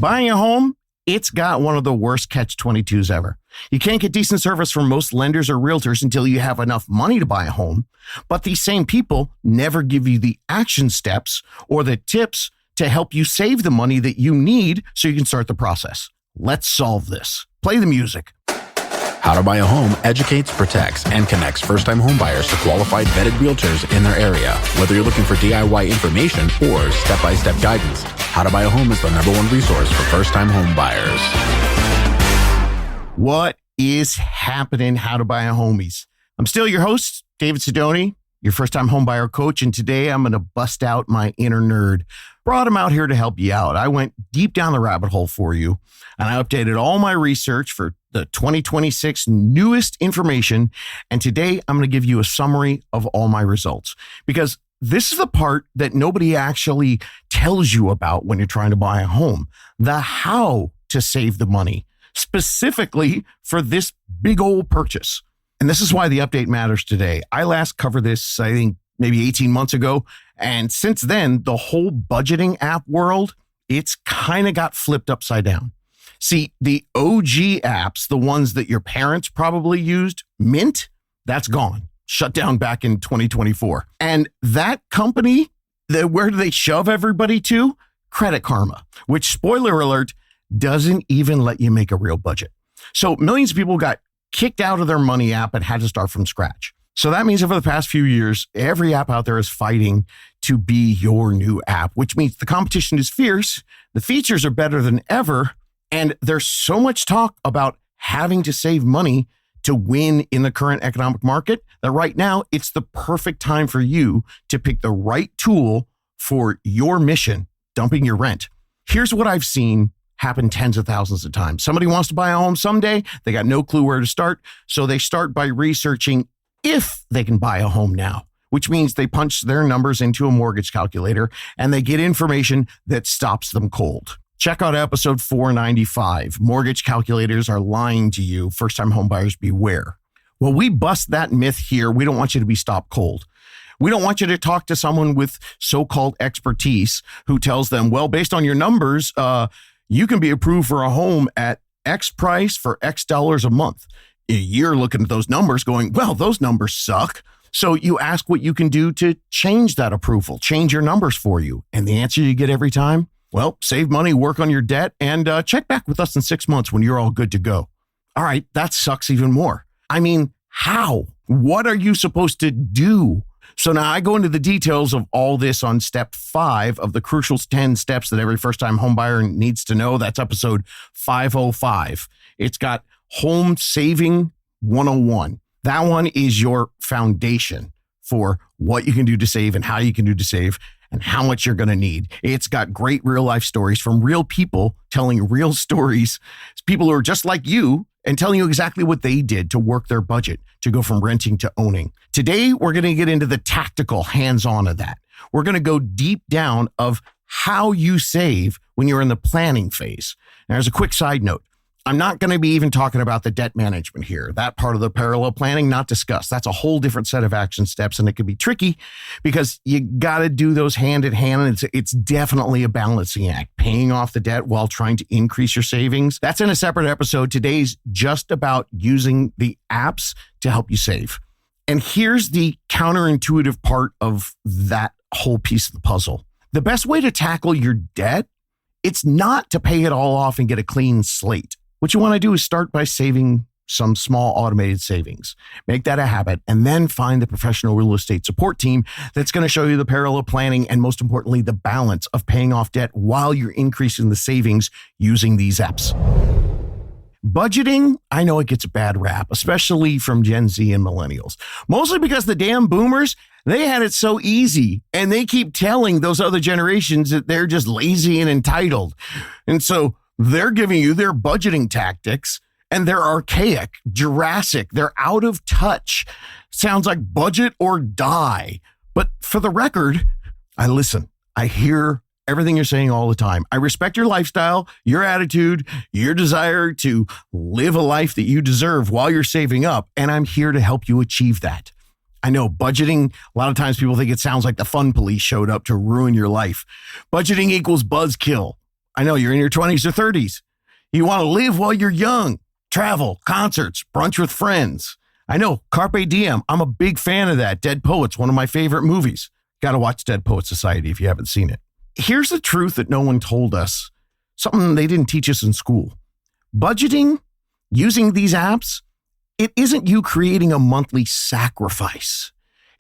Buying a home, it's got one of the worst catch-22s ever. You can't get decent service from most lenders or realtors until you have enough money to buy a home. But these same people never give you the action steps or the tips to help you save the money that you need so you can start the process. Let's solve this. Play the music. How to Buy a Home educates, protects, and connects first-time homebuyers to qualified vetted realtors in their area. Whether you're looking for DIY information or step-by-step guidance, How to Buy a Home is the #1 resource for first-time homebuyers. What is happening, How to Buy a Homies? I'm still your host, David Sidoni, your first-time homebuyer coach, and today I'm going to bust out my inner nerd. Brought him out here to help you out. I went deep down the rabbit hole for you, and I updated all my research for the 2026 newest information, and today I'm going to give you a summary of all my results, because this is the part that nobody actually tells you about when you're trying to buy a home, the how to save the money, specifically for this big old purchase. And this is why the update matters today. I last covered this, I think, maybe 18 months ago. And since then, the whole budgeting app world, it's kind of got flipped upside down. See, the OG apps, the ones that your parents probably used, Mint, that's gone. Shut down back in 2024. And that company, where do they shove everybody to? Credit Karma, which, spoiler alert, doesn't even let you make a real budget. So millions of people got kicked out of their money app and had to start from scratch. So that means over the past few years, every app out there is fighting to be your new app, which means the competition is fierce, the features are better than ever, and there's so much talk about having to save money to win in the current economic market that right now it's the perfect time for you to pick the right tool for your mission, dumping your rent. Here's what I've seen happen tens of thousands of times. Somebody wants to buy a home someday. They got no clue where to start. So they start by researching if they can buy a home now, which means they punch their numbers into a mortgage calculator and they get information that stops them cold. Check out episode 495. Mortgage calculators are lying to you. First-time homebuyers beware. Well, we bust that myth here. We don't want you to be stopped cold. We don't want you to talk to someone with so-called expertise who tells them, well, based on your numbers, you can be approved for a home at X price for X dollars a month. You're looking at those numbers going, well, those numbers suck. So you ask what you can do to change that approval, change your numbers for you. And the answer you get every time, well, save money, work on your debt, and check back with us in 6 months when you're all good to go. All right, that sucks even more. I mean, how? What are you supposed to do? So now I go into the details of all this on step 5 of the crucial 10 steps that every first-time homebuyer needs to know. That's episode 505. It's got Home Saving 101. That one is your foundation for what you can do to save and how you can do to save and how much you're going to need. It's got great real-life stories from real people telling real stories. It's people who are just like you and telling you exactly what they did to work their budget, to go from renting to owning. Today, we're going to get into the tactical hands-on of that. We're going to go deep down of how you save when you're in the planning phase. Now, there's a quick side note. I'm not going to be even talking about the debt management here. That part of the parallel planning, not discussed. That's a whole different set of action steps, and it can be tricky because you got to do those hand in hand, and it's definitely a balancing act, paying off the debt while trying to increase your savings. That's in a separate episode. Today's just about using the apps to help you save. And here's the counterintuitive part of that whole piece of the puzzle. The best way to tackle your debt, it's not to pay it all off and get a clean slate. What you want to do is start by saving some small automated savings. Make that a habit, and then find the professional real estate support team that's going to show you the parallel planning and, most importantly, the balance of paying off debt while you're increasing the savings using these apps. Budgeting, I know it gets a bad rap, especially from Gen Z and millennials, mostly because the damn boomers, they had it so easy, and they keep telling those other generations that they're just lazy and entitled. And so they're giving you their budgeting tactics, and they're archaic, Jurassic. They're out of touch. Sounds like budget or die. But for the record, I listen. I hear everything you're saying all the time. I respect your lifestyle, your attitude, your desire to live a life that you deserve while you're saving up, and I'm here to help you achieve that. I know budgeting, a lot of times people think it sounds like the fun police showed up to ruin your life. Budgeting equals buzzkill. I know you're in your 20s or 30s. You want to live while you're young. Travel, concerts, brunch with friends. I know, Carpe Diem. I'm a big fan of that. Dead Poets, one of my favorite movies. Got to watch Dead Poets Society if you haven't seen it. Here's the truth that no one told us. Something they didn't teach us in school. Budgeting, using these apps, it isn't you creating a monthly sacrifice.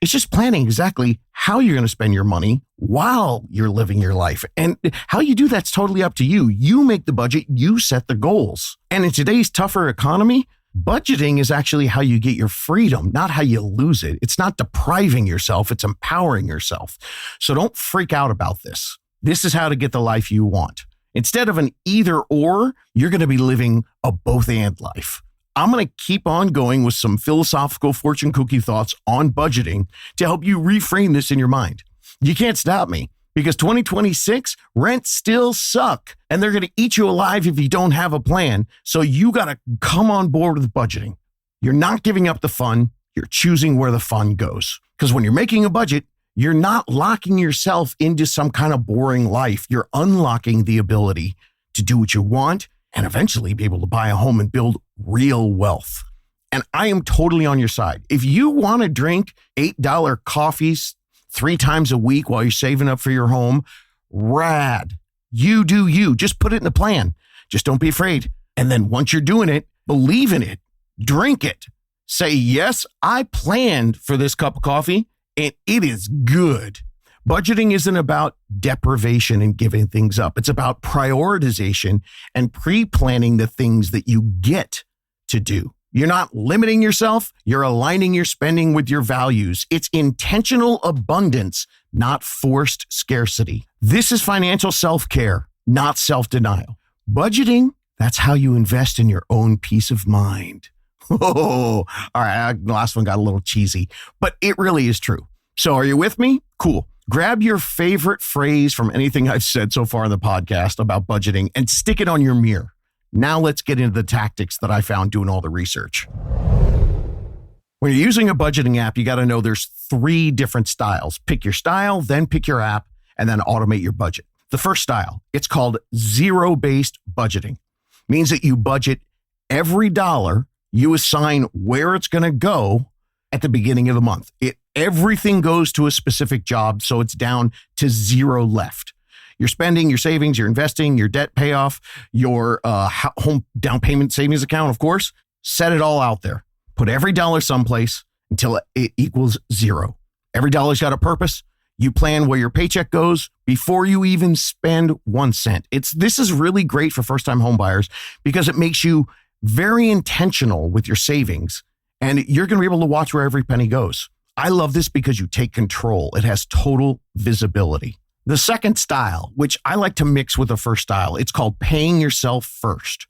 It's just planning exactly how you're going to spend your money while you're living your life. And how you do that's totally up to you. You make the budget, you set the goals. And in today's tougher economy, budgeting is actually how you get your freedom, not how you lose it. It's not depriving yourself, it's empowering yourself. So don't freak out about this. This is how to get the life you want. Instead of an either or, you're going to be living a both and life. I'm going to keep on going with some philosophical fortune cookie thoughts on budgeting to help you reframe this in your mind. You can't stop me because 2026 rents still suck and they're going to eat you alive if you don't have a plan. So you got to come on board with budgeting. You're not giving up the fun. You're choosing where the fun goes. Because when you're making a budget, you're not locking yourself into some kind of boring life. You're unlocking the ability to do what you want and eventually be able to buy a home and build real wealth. And I am totally on your side. If you want to drink $8 coffees 3 times a week while you're saving up for your home, rad. You do you. Just put it in the plan. Just don't be afraid. And then once you're doing it, believe in it. Drink it. Say, yes, I planned for this cup of coffee and it is good. Budgeting isn't about deprivation and giving things up. It's about prioritization and pre-planning the things that you get to do. You're not limiting yourself. You're aligning your spending with your values. It's intentional abundance, not forced scarcity. This is financial self-care, not self-denial. Budgeting, that's how you invest in your own peace of mind. Oh, all right. The last one got a little cheesy, but it really is true. So are you with me? Cool. Grab your favorite phrase from anything I've said so far in the podcast about budgeting and stick it on your mirror. Now let's get into the tactics that I found doing all the research. When you're using a budgeting app, you got to know there's 3 different styles. Pick your style, then pick your app, and then automate your budget. The first style, it's called zero-based budgeting. Means that you budget every dollar, you assign where it's going to go at the beginning of the month. Everything goes to a specific job, so it's down to 0 left. Your spending, your savings, your investing, your debt payoff, your home down payment savings account, of course, set it all out there. Put every dollar someplace until it equals 0. Every dollar's got a purpose. You plan where your paycheck goes before you even spend 1 cent. This is really great for first-time homebuyers because it makes you very intentional with your savings, and you're going to be able to watch where every penny goes. I love this because you take control. It has total visibility. The second style, which I like to mix with the first style, it's called paying yourself first.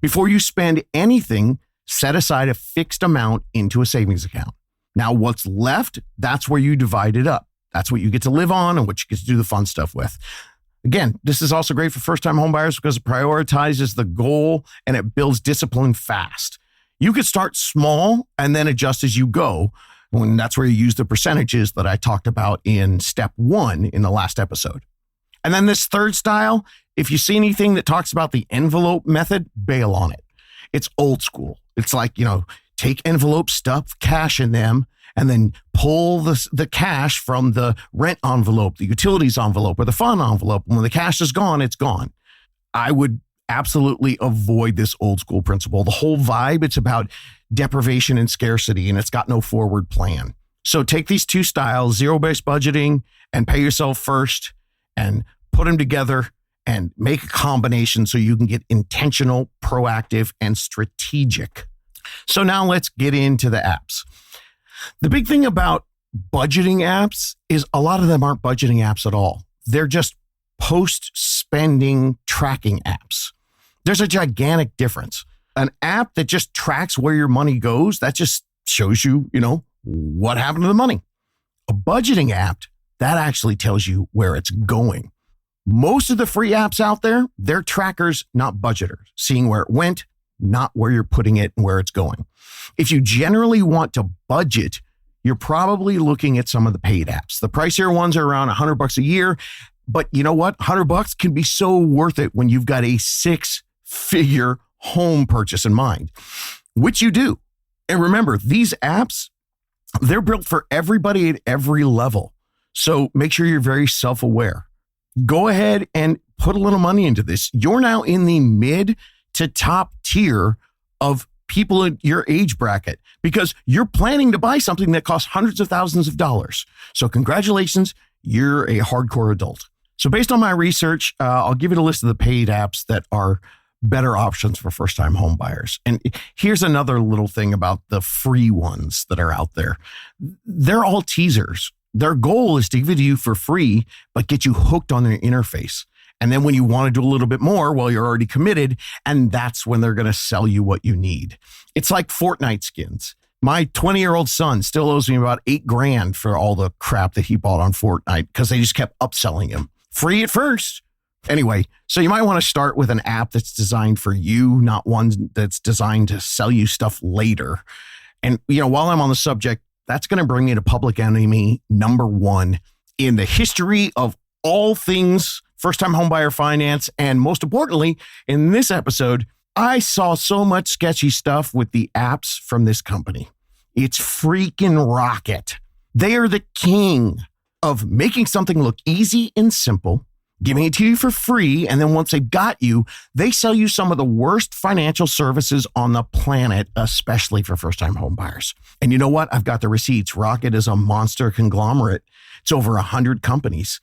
Before you spend anything, set aside a fixed amount into a savings account. Now, what's left, that's where you divide it up. That's what you get to live on and what you get to do the fun stuff with. Again, this is also great for first-time homebuyers because it prioritizes the goal and it builds discipline fast. You could start small and then adjust as you go. And that's where you use the percentages that I talked about in step 1 in the last episode. And then this third style, if you see anything that talks about the envelope method, bail on it. It's old school. It's like, take envelopes, stuff cash in them, and then pull the cash from the rent envelope, the utilities envelope, or the fund envelope. When the cash is gone, it's gone. I would absolutely avoid this old school principle. The whole vibe, it's about deprivation and scarcity, and it's got no forward plan. So take these 2 styles, zero-based budgeting and pay yourself first, and put them together and make a combination so you can get intentional, proactive, and strategic. So now let's get into the apps. The big thing about budgeting apps is a lot of them aren't budgeting apps at all. They're just post-spending tracking apps. There's a gigantic difference. An app that just tracks where your money goes, that just shows you, what happened to the money. A budgeting app, that actually tells you where it's going. Most of the free apps out there, they're trackers, not budgeters, seeing where it went, not where you're putting it and where it's going. If you generally want to budget, you're probably looking at some of the paid apps. The pricier ones are around $100 a year, But you know what? $100 can be so worth it when you've got a 6-figure home purchase in mind, which you do. And remember, these apps, they're built for everybody at every level. So make sure you're very self-aware. Go ahead and put a little money into this. You're now in the mid to top tier of people in your age bracket because you're planning to buy something that costs hundreds of thousands of dollars. So congratulations, you're a hardcore adult. So based on my research, I'll give you a list of the paid apps that are better options for first-time home buyers. And here's another little thing about the free ones that are out there. They're all teasers. Their goal is to give it to you for free, but get you hooked on their interface. And then when you want to do a little bit more, well, you're already committed, and that's when they're going to sell you what you need. It's like Fortnite skins. My 20-year-old son still owes me about $8,000 for all the crap that he bought on Fortnite because they just kept upselling him. Free at first. Anyway, so you might want to start with an app that's designed for you, not one that's designed to sell you stuff later. And, while I'm on the subject, that's going to bring me to public enemy number 1 in the history of all things first-time homebuyer finance. And most importantly, in this episode, I saw so much sketchy stuff with the apps from this company. It's freaking rocket. They are the king of making something look easy and simple, giving it to you for free, and then once they've got you, they sell you some of the worst financial services on the planet, especially for first-time home buyers. And you know what? I've got the receipts. Rocket is a monster conglomerate. It's over 100 companies.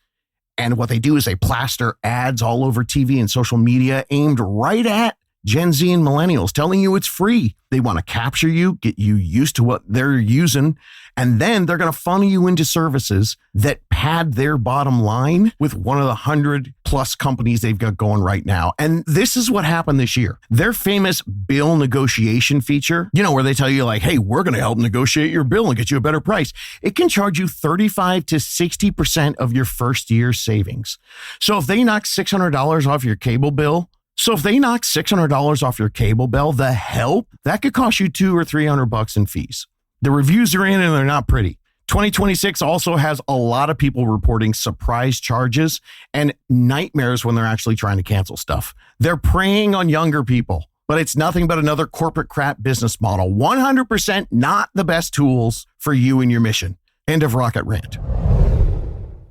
And what they do is they plaster ads all over TV and social media aimed right at Gen Z and millennials, telling you it's free. They want to capture you, get you used to what they're using, and then they're going to funnel you into services that pad their bottom line with one of the 100 plus companies they've got going right now. And this is what happened this year. Their famous bill negotiation feature, where they tell you like, hey, we're going to help negotiate your bill and get you a better price. It can charge you 35 to 60% of your first year's savings. So if they knock $600 off your cable bill, the help, that could cost you $200 or $300 in fees. The reviews are in and they're not pretty. 2026 also has a lot of people reporting surprise charges and nightmares when they're actually trying to cancel stuff. They're preying on younger people, but it's nothing but another corporate crap business model. 100% not the best tools for you and your mission. End of Rocket Rant.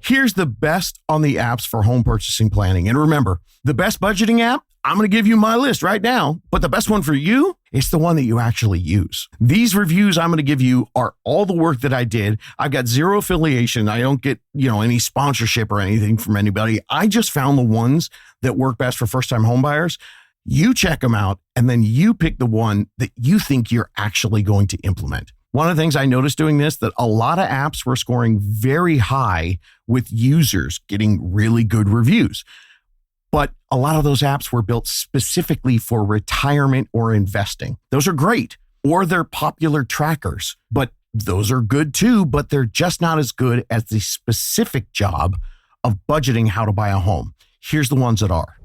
Here's the best on the apps for home purchasing planning. And remember, the best budgeting app, I'm going to give you my list right now, but the best one for you is the one that you actually use. These reviews I'm going to give you are all the work that I did. I've got zero affiliation. I don't get, any sponsorship or anything from anybody. I just found the ones that work best for first-time homebuyers. You check them out, and then you pick the one that you think you're actually going to implement. One of the things I noticed doing this, that a lot of apps were scoring very high with users getting really good reviews. But a lot of those apps were built specifically for retirement or investing. Those are great, or they're popular trackers, but those are good too, but they're just not as good as the specific job of budgeting how to buy a home. Here's the ones that are.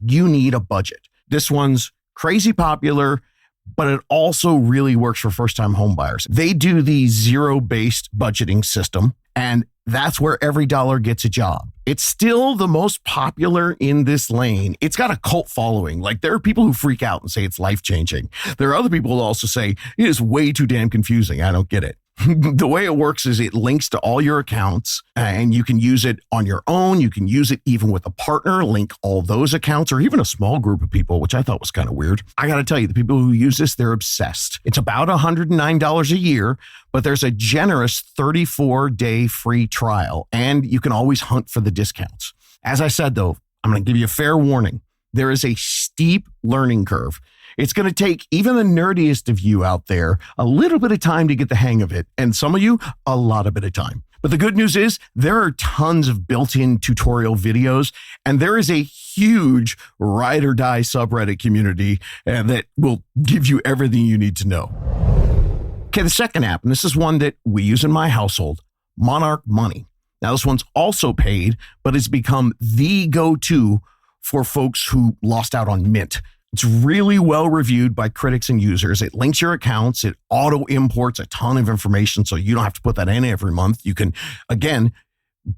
You need a budget. This one's crazy popular, but it also really works for first-time home buyers. They do the zero-based budgeting system, and that's where every dollar gets a job. It's still the most popular in this lane. It's got a cult following. Like, there are people who freak out and say it's life-changing. There are other people who also say it is way too damn confusing. I don't get it. The way it works is it links to all your accounts, and you can use it on your own. You can use it even with a partner, link all those accounts, or even a small group of people, which I thought was kind of weird. I got to tell you, the people who use this, they're obsessed. It's about $109 a year, but there's a generous 34-day free trial, and you can always hunt for the discounts. As I said, though, I'm going to give you a fair warning. There is a steep learning curve. It's going to take even the nerdiest of you out there a little bit of time to get the hang of it. And some of you, a lot of bit of time. But the good news is there are tons of built-in tutorial videos, and there is a huge ride or die subreddit community that will give you everything you need to know. Okay, the second app, and this is one that we use in my household, Monarch Money. Now, this one's also paid, but it's become the go-to for folks who lost out on Mint. It's really well reviewed by critics and users. It links your accounts. It auto imports a ton of information, so you don't have to put that in every month. You can, again,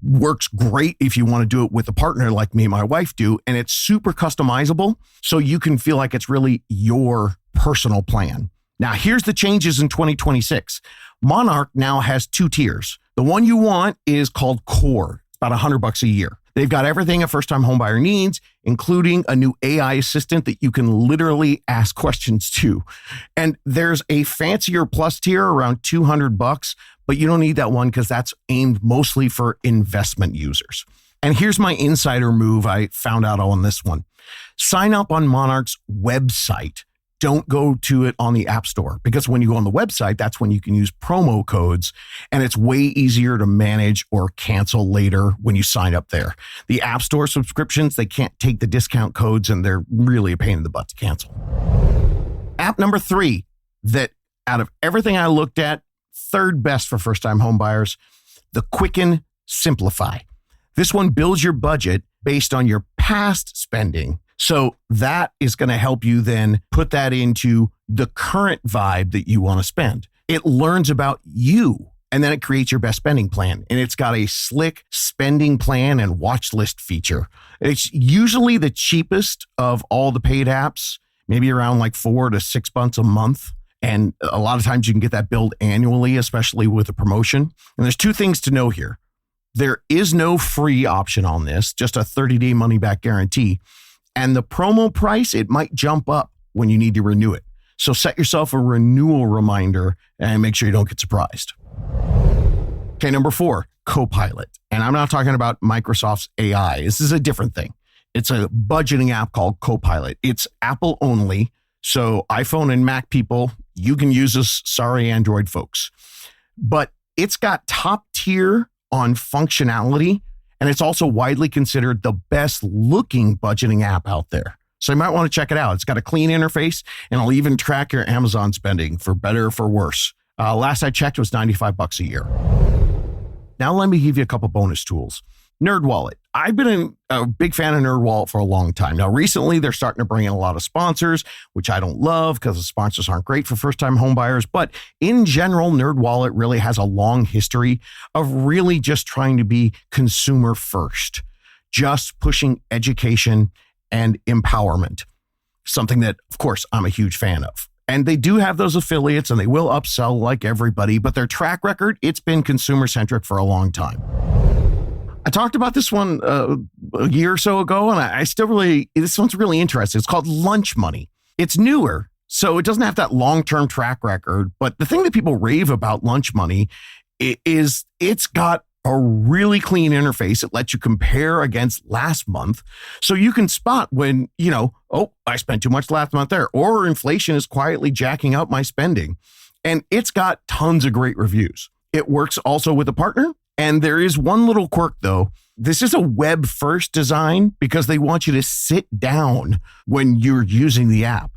works great if you want to do it with a partner like me and my wife do. And it's super customizable, so you can feel like it's really your personal plan. Now, here's the changes in 2026. Monarch now has 2 tiers. The one you want is called Core. It's about $100 a year. They've got everything a first-time homebuyer needs, including a new AI assistant that you can literally ask questions to. And there's a fancier plus tier around $200, but you don't need that one because that's aimed mostly for investment users. And here's my insider move I found out on this one. Sign up on Monarch's website. Don't go to it on the App Store, because when you go on the website, that's when you can use promo codes, and it's way easier to manage or cancel later when you sign up there. The App Store subscriptions, they can't take the discount codes, and they're really a pain in the butt to cancel. App number 3, that out of everything I looked at, third best for first-time homebuyers, the Quicken Simplify. This one builds your budget based on your past spending. So that is going to help you then put that into the current vibe that you want to spend. It learns about you, and then it creates your best spending plan. And it's got a slick spending plan and watch list feature. It's usually the cheapest of all the paid apps, maybe around like $4 to $6 a month. And a lot of times you can get that billed annually, especially with a promotion. And there's 2 things to know here. There is no free option on this, just a 30-day money-back guarantee. And the promo price, it might jump up when you need to renew it. So set yourself a renewal reminder and make sure you don't get surprised. Okay, number 4, Copilot. And I'm not talking about Microsoft's AI. This is a different thing. It's a budgeting app called Copilot. It's Apple only. So iPhone and Mac people, you can use this. Sorry, Android folks. But it's got top tier on functionality. And it's also widely considered the best looking budgeting app out there. So you might want to check it out. It's got a clean interface, and it'll even track your Amazon spending for better or for worse. Last I checked, it was $95 a year. Now let me give you a couple bonus tools. NerdWallet. I've been a big fan of NerdWallet for a long time. Now, recently, they're starting to bring in a lot of sponsors, which I don't love because the sponsors aren't great for first-time homebuyers. But in general, NerdWallet really has a long history of really just trying to be consumer first, just pushing education and empowerment, something that, of course, I'm a huge fan of. And they do have those affiliates, and they will upsell like everybody, but their track record, it's been consumer-centric for a long time. I talked about this one a year or so ago, and I still this one's really interesting. It's called Lunch Money. It's newer, so it doesn't have that long-term track record. But the thing that people rave about Lunch Money is it's got a really clean interface. It lets you compare against last month. So you can spot when, I spent too much last month there, or inflation is quietly jacking up my spending. And it's got tons of great reviews. It works also with a partner. And there is one little quirk, though. This is a web-first design because they want you to sit down when you're using the app.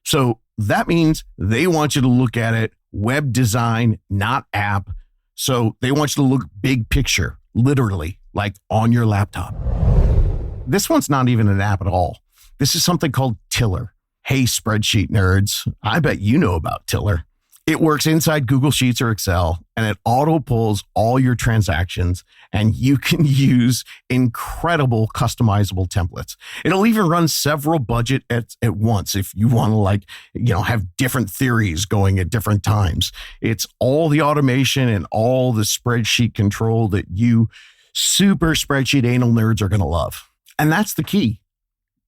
So that means they want you to look at it web design, not app. So they want you to look big picture, literally, like on your laptop. This one's not even an app at all. This is something called Tiller. Hey, spreadsheet nerds, I bet you know about Tiller. It works inside Google Sheets or Excel, and it auto pulls all your transactions, and you can use incredible customizable templates. It'll even run several budgets at once if you want to have different theories going at different times. It's all the automation and all the spreadsheet control that you super spreadsheet anal nerds are going to love. And that's the key.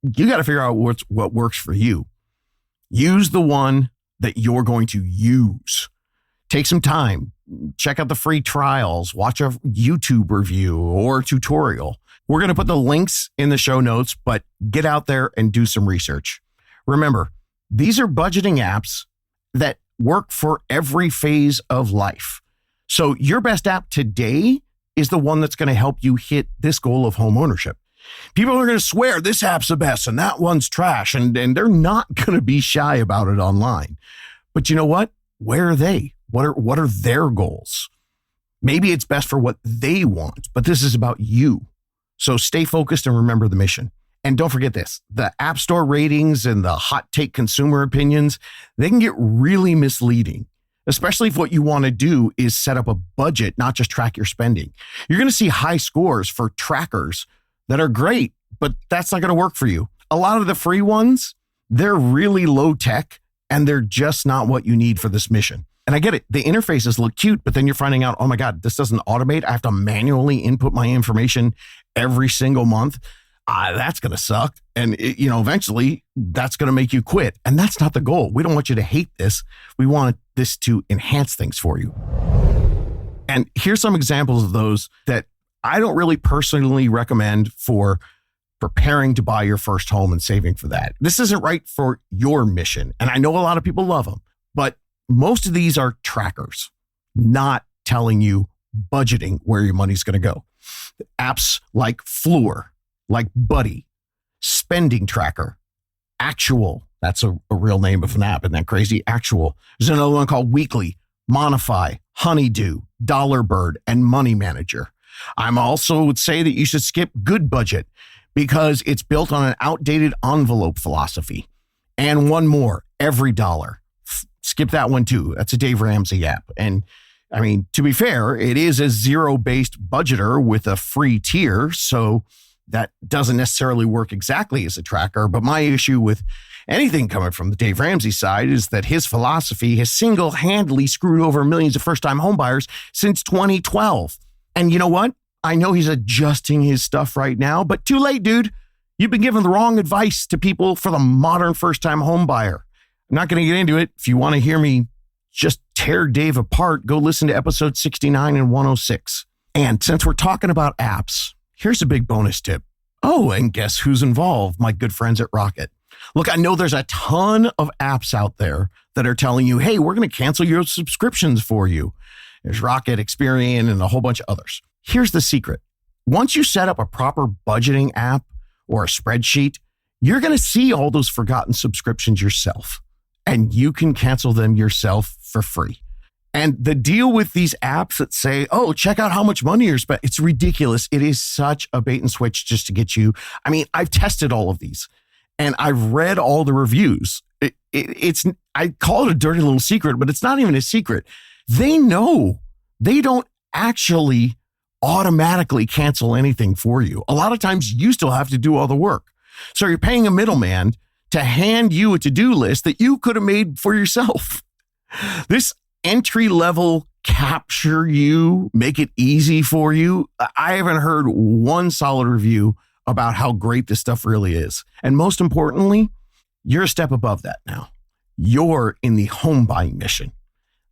You got to figure out what works for you. Use the one that you're going to use. Take some time, check out the free trials, watch a YouTube review or tutorial. We're going to put the links in the show notes, but get out there and do some research. Remember, these are budgeting apps that work for every phase of life. So your best app today is the one that's going to help you hit this goal of home ownership. People are going to swear this app's the best and that one's trash, and they're not going to be shy about it online. But you know what? Where are they? What are their goals? Maybe it's best for what they want, but this is about you. So stay focused and remember the mission. And don't forget this, the App Store ratings and the hot take consumer opinions, they can get really misleading. especially if what you want to do is set up a budget, not just track your spending. You're going to see high scores for trackers that are great, but that's not going to work for you. A lot of the free ones, they're really low tech and they're just not what you need for this mission. And I get it. The interfaces look cute, but then you're finding out, oh my God, this doesn't automate. I have to manually input my information every single month. That's going to suck. And eventually that's going to make you quit. And that's not the goal. We don't want you to hate this. We want this to enhance things for you. And here's some examples of those that I don't really personally recommend for preparing to buy your first home and saving for that. This isn't right for your mission. And I know a lot of people love them, but most of these are trackers, not telling you budgeting where your money's going to go. Apps like Fluor, like Buddy, Spending Tracker, Actual. That's a real name of an app. Isn't that crazy? Actual. There's another one called Weekly, Monify, Honeydew, Dollarbird, and Money Manager. I'm also would say that you should skip Good Budget because it's built on an outdated envelope philosophy. And one more, Every Dollar. Skip that one too. That's a Dave Ramsey app. And I mean, to be fair, it is a zero-based budgeter with a free tier. So that doesn't necessarily work exactly as a tracker. But my issue with anything coming from the Dave Ramsey side is that his philosophy has single-handedly screwed over millions of first-time homebuyers since 2012. And you know what? I know he's adjusting his stuff right now, but too late, dude. You've been giving the wrong advice to people for the modern first-time homebuyer. I'm not going to get into it. If you want to hear me just tear Dave apart, go listen to episode 69 and 106. And since we're talking about apps, here's a big bonus tip. Oh, and guess who's involved? My good friends at Rocket. Look, I know there's a ton of apps out there that are telling you, hey, we're going to cancel your subscriptions for you. There's Rocket, Experian, and a whole bunch of others. Here's the secret. Once you set up a proper budgeting app or a spreadsheet, you're going to see all those forgotten subscriptions yourself. And you can cancel them yourself for free. And the deal with these apps that say, oh, check out how much money you're spending, it's ridiculous. It is such a bait and switch just to get you. I mean, I've tested all of these and I've read all the reviews. I call it a dirty little secret, but it's not even a secret. They know they don't actually automatically cancel anything for you. A lot of times you still have to do all the work. So you're paying a middleman to hand you a to-do list that you could have made for yourself. This entry-level capture you, make it easy for you. I haven't heard one solid review about how great this stuff really is. And most importantly, you're a step above that now. You're in the home buying mission.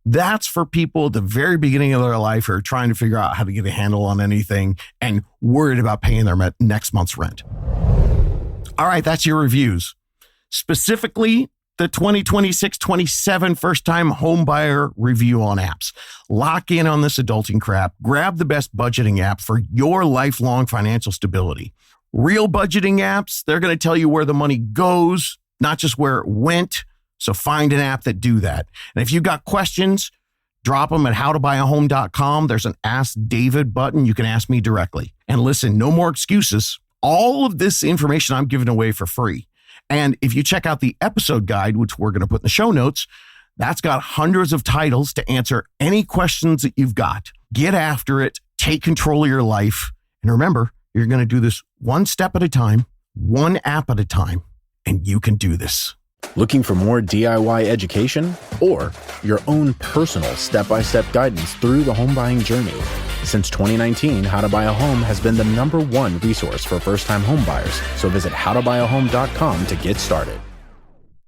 That's for people at the very beginning of their life who are trying to figure out how to get a handle on anything and worried about paying their next month's rent. All right, that's your reviews. Specifically, the 2026-27 first-time homebuyer review on apps. Lock in on this adulting crap. Grab the best budgeting app for your lifelong financial stability. Real budgeting apps, they're going to tell you where the money goes, not just where it went. So find an app that do that. And if you've got questions, drop them at howtobuyahome.com. There's an Ask David button. You can ask me directly. And listen, no more excuses. All of this information I'm giving away for free. And if you check out the episode guide, which we're going to put in the show notes, that's got hundreds of titles to answer any questions that you've got. Get after it. Take control of your life. And remember, you're going to do this one step at a time, one app at a time, and you can do this. Looking for more DIY education or your own personal step-by-step guidance through the home buying journey? Since 2019, How to Buy a Home has been the #1 resource for first-time home buyers. So visit howtobuyahome.com to get started.